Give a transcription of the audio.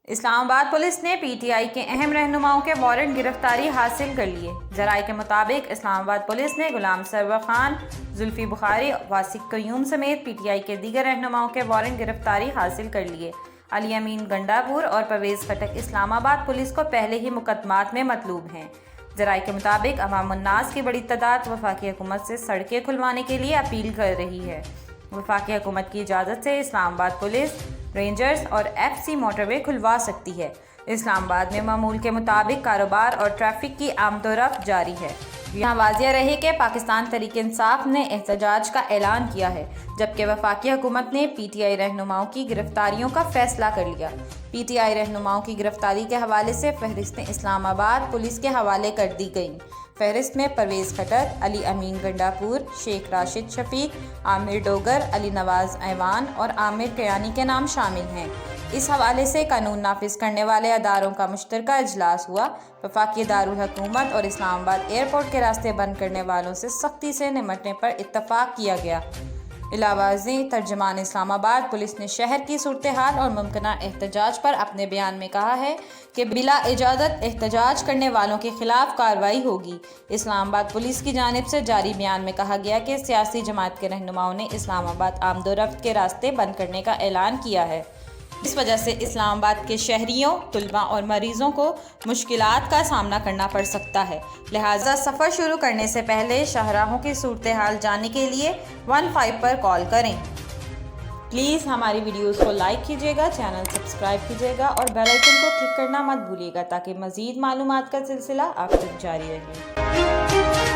اسلام آباد پولیس نے P T I کے اہم رہنماؤں کے وارنٹ گرفتاری حاصل کر لیے۔ ذرائع کے مطابق اسلام آباد پولیس نے غلام سرور خان، زلفی بخاری، واسق قیوم سمیت پی ٹی آئی کے دیگر رہنماؤں کے وارنٹ گرفتاری حاصل کر لیے۔ علی امین گنڈا پور اور پرویز خٹک اسلام آباد پولیس کو پہلے ہی مقدمات میں مطلوب ہیں۔ ذرائع کے مطابق عوام الناس کی بڑی تعداد وفاقی حکومت سے سڑکیں کھلوانے کے لیے اپیل کر رہی ہے۔ وفاقی حکومت کی اجازت سے اسلام آباد پولیس، رینجرز اور ایف سی موٹر وے کھلوا سکتی ہے۔ اسلام آباد میں معمول کے مطابق کاروبار اور ٹریفک کی آمد و رفت جاری ہے۔ یہاں واضح رہے کہ پاکستان تحریک انصاف نے احتجاج کا اعلان کیا ہے، جبکہ وفاقی حکومت نے پی ٹی آئی رہنماؤں کی گرفتاریوں کا فیصلہ کر لیا۔ پی ٹی آئی رہنماؤں کی گرفتاری کے حوالے سے فہرستیں اسلام آباد پولیس کے حوالے کر دی گئیں۔ فہرست میں پرویز خٹک، علی امین گنڈا پور، شیخ راشد شفیق، عامر ڈوگر، علی نواز ایوان اور عامر کیانی کے نام شامل ہیں۔ اس حوالے سے قانون نافذ کرنے والے اداروں کا مشترکہ اجلاس ہوا۔ وفاقی دارالحکومت اور اسلام آباد ایئرپورٹ کے راستے بند کرنے والوں سے سختی سے نمٹنے پر اتفاق کیا گیا۔ علاوہ ازیں ترجمان اسلام آباد پولیس نے شہر کی صورتحال اور ممکنہ احتجاج پر اپنے بیان میں کہا ہے کہ بلا اجازت احتجاج کرنے والوں کے خلاف کارروائی ہوگی۔ اسلام آباد پولیس کی جانب سے جاری بیان میں کہا گیا کہ سیاسی جماعت کے رہنماؤں نے اسلام آباد آمد و رفت کے راستے بند کرنے کا اعلان کیا ہے۔ اس وجہ سے اسلام آباد کے شہریوں، طلباء اور مریضوں کو مشکلات کا سامنا کرنا پڑ سکتا ہے، لہٰذا سفر شروع کرنے سے پہلے شاہراہوں کی صورتحال جاننے کے لیے 15 پر کال کریں۔ پلیز ہماری ویڈیوز کو لائک کیجیے گا، چینل سبسکرائب کیجیے گا اور بیل آئیکن کو کلک کرنا مت بھولیے گا تاکہ مزید معلومات کا سلسلہ آپ تک جاری رہے۔